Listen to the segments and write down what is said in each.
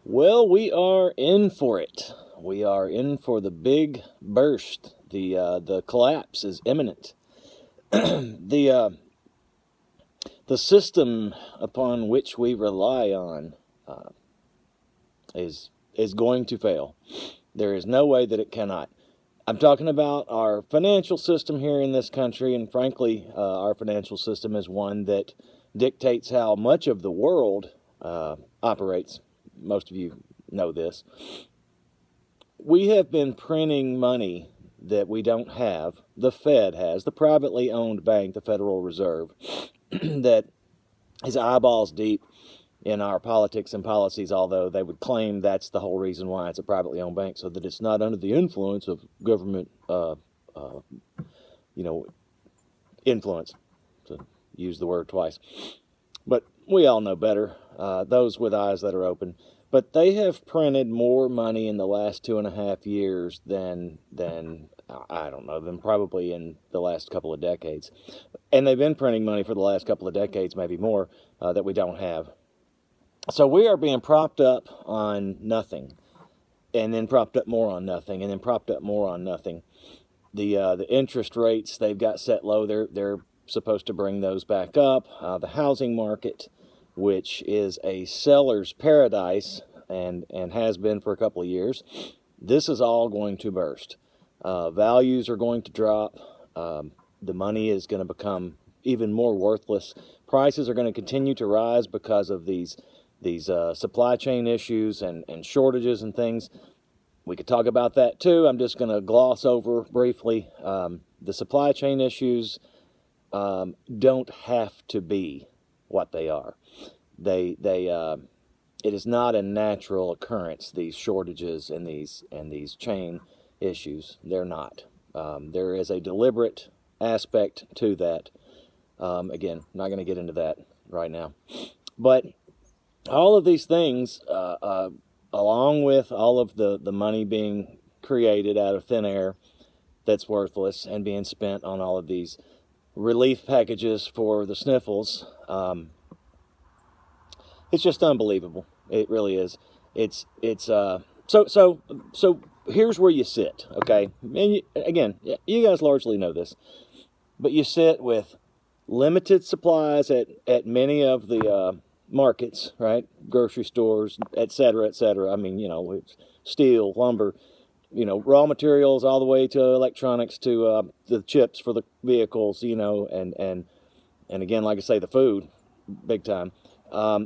Well, we are in for it. We are in for the big burst. The collapse is imminent. the the system upon which we rely on is going to fail. There is no way that it cannot. I'm talking about our financial system here in this country, and frankly, our financial system is one that dictates how much of the world operates. Most of you know this. We have been printing money that we don't have. The Fed has, the privately owned bank, the Federal Reserve, that is eyeballs deep in our politics and policies, although they would claim that's the whole reason why it's a privately owned bank, so that it's not under the influence of government, influence, to use the word twice. But we all know better, those with eyes that are open. But they have printed more money in the last 2.5 years than I don't know, than probably in the last couple of decades. And they've been printing money for the last couple of decades, maybe more, that we don't have. So we are being propped up on nothing, and then propped up more on nothing, and then propped up more on nothing. The interest rates they've got set low. They're supposed to bring those back up. The housing market, which is a seller's paradise and has been for a couple of years, this is all going to burst. Values are going to drop. The money is going to become even more worthless. Prices are going to continue to rise because of these supply chain issues and shortages and things. We could talk about that too. I'm just going to gloss over briefly. The supply chain issues don't have to be what they are. It is not a natural occurrence, these shortages and these chain issues. They're not. There is a deliberate aspect to that. Again, I'm not going to get into that right now. But all of these things, along with all of the money being created out of thin air that's worthless and being spent on all of these relief packages for the sniffles, it's just unbelievable. It really is. So here's where you sit, okay? And you guys largely know this, but you sit with limited supplies at many of the markets, right? Grocery stores, et cetera, et cetera. I mean, it's steel, lumber, raw materials, all the way to electronics, to the chips for the vehicles, and again, like I say, the food, big time.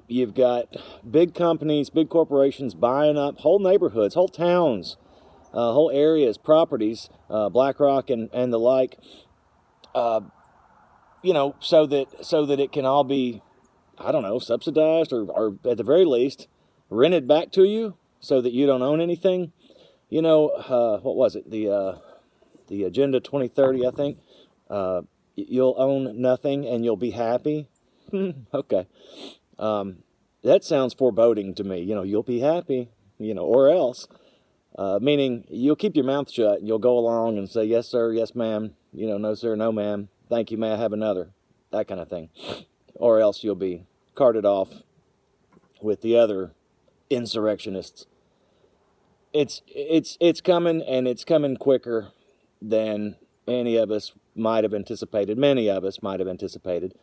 You've got big companies, big corporations buying up whole neighborhoods, whole towns, whole areas, properties, BlackRock and the like, so that it can all be, I don't know, subsidized or at the very least rented back to you so that you don't own anything. What was it? The Agenda 2030, I think. You'll own nothing and you'll be happy. Okay. That sounds foreboding to me. You'll be happy, or else, meaning you'll keep your mouth shut and you'll go along and say, yes, sir, yes, ma'am, no, sir, no, ma'am, thank you, may I have another, that kind of thing. Or else you'll be carted off with the other insurrectionists. It's coming, and it's coming quicker than any of us might have anticipated. Many of us might have anticipated.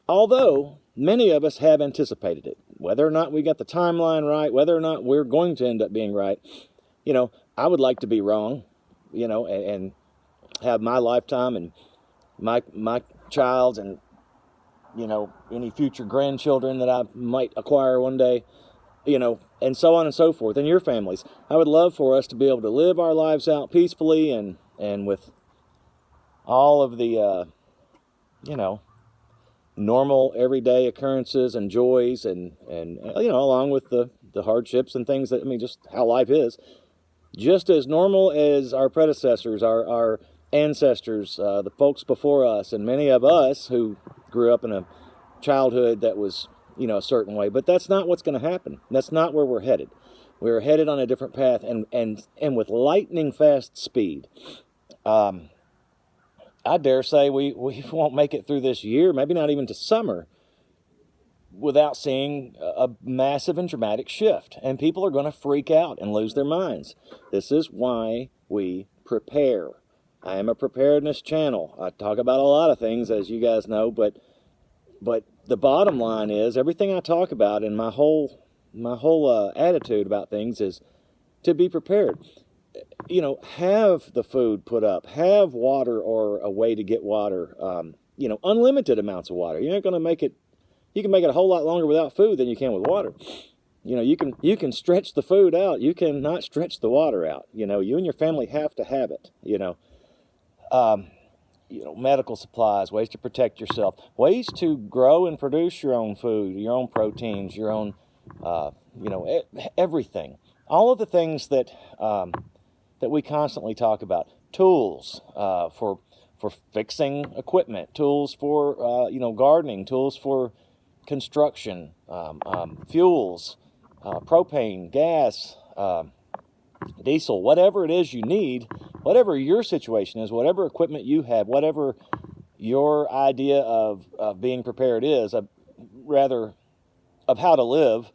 Although many of us have anticipated it, whether or not we got the timeline right, whether or not we're going to end up being right, I would like to be wrong, and have my lifetime and my child's and, any future grandchildren that I might acquire one day, and so on and so forth, and your families. I would love for us to be able to live our lives out peacefully and with all of the, normal everyday occurrences and joys and along with the hardships and things that, just how life is, just as normal as our predecessors, our ancestors, the folks before us, and many of us who grew up in a childhood that was, a certain way. But that's not what's going to happen. That's not where we're headed. We're headed on a different path, and with lightning fast speed. I dare say we won't make it through this year, maybe not even to summer, without seeing a massive and dramatic shift. And people are going to freak out and lose their minds. This is why we prepare. I am a preparedness channel. I talk about a lot of things, as you guys know, but the bottom line is everything I talk about and my whole attitude about things is to be prepared. You know, have the food put up, have water or a way to get water, you know, unlimited amounts of water. You're not going to make it, you can make it a whole lot longer without food than you can with water. You know, you can stretch the food out. You can not stretch the water out. You know, you and your family have to have it, you know. You know, medical supplies, ways to protect yourself, ways to grow and produce your own food, your own proteins, your own, you know, everything. All of the things that that we constantly talk about. Tools for fixing equipment, tools for you know, gardening, tools for construction, fuels, propane, gas, diesel, whatever it is you need, whatever your situation is, whatever equipment you have, whatever your idea of being prepared is, rather of how to live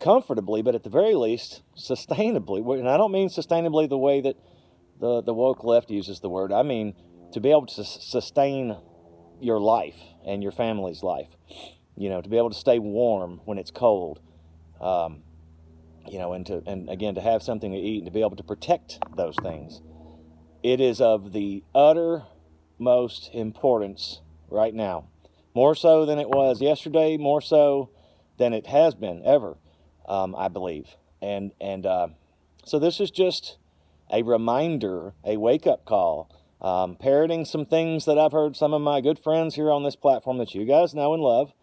comfortably, but at the very least sustainably. And I don't mean sustainably the way that the woke left uses the word. I mean to be able to sustain your life and your family's life. You know, to be able to stay warm when it's cold. You know, and again, to have something to eat and to be able to protect those things. It is of the uttermost importance right now. More so than it was yesterday, more so than it has been ever, I believe. And so this is just a reminder, a wake-up call, parroting some things that I've heard some of my good friends here on this platform that you guys know and love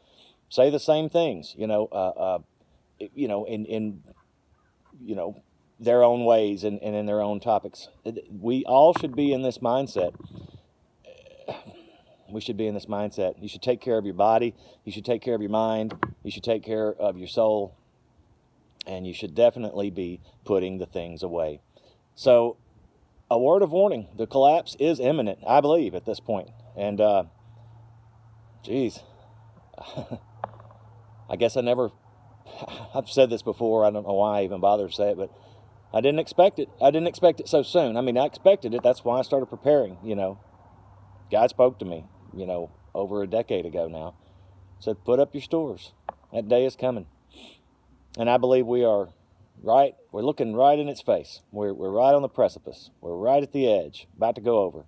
say the same things, you know, in you know, their own ways and in their own topics. We all should be in this mindset. We should be in this mindset. You should take care of your body. You should take care of your mind. You should take care of your soul. And you should definitely be putting the things away. So, a word of warning. The collapse is imminent, I believe, at this point. And, geez, I guess I've said this before. I don't know why I even bother to say it, but I didn't expect it. I didn't expect it so soon. I mean, I expected it. That's why I started preparing, you know. God spoke to me, you know, over a decade ago now. Said, put up your stores. That day is coming. And I believe we are right. We're looking right in its face. We're right on the precipice. We're right at the edge, about to go over.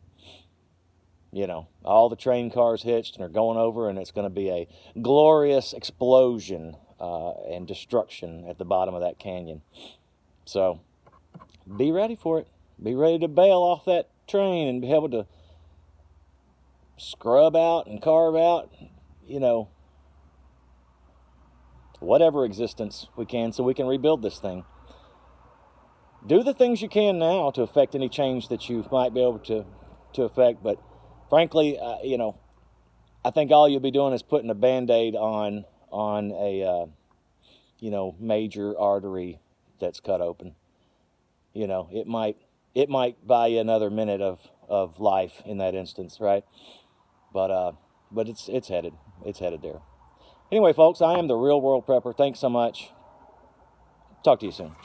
You know, all the train cars hitched and are going over, and it's going to be a glorious explosion and destruction at the bottom of that canyon. So be ready for it. Be ready to bail off that train and be able to scrub out and carve out, you know, whatever existence we can so we can rebuild this thing. Do the things you can now to affect any change that you might be able to affect. But frankly, you know, I think all you'll be doing is putting a Band-Aid on a, you know, major artery that's cut open. You know, it might buy you another minute of life in that instance, right? But it's headed there. Anyway, folks, I am the Real World Prepper. Thanks so much. Talk to you soon.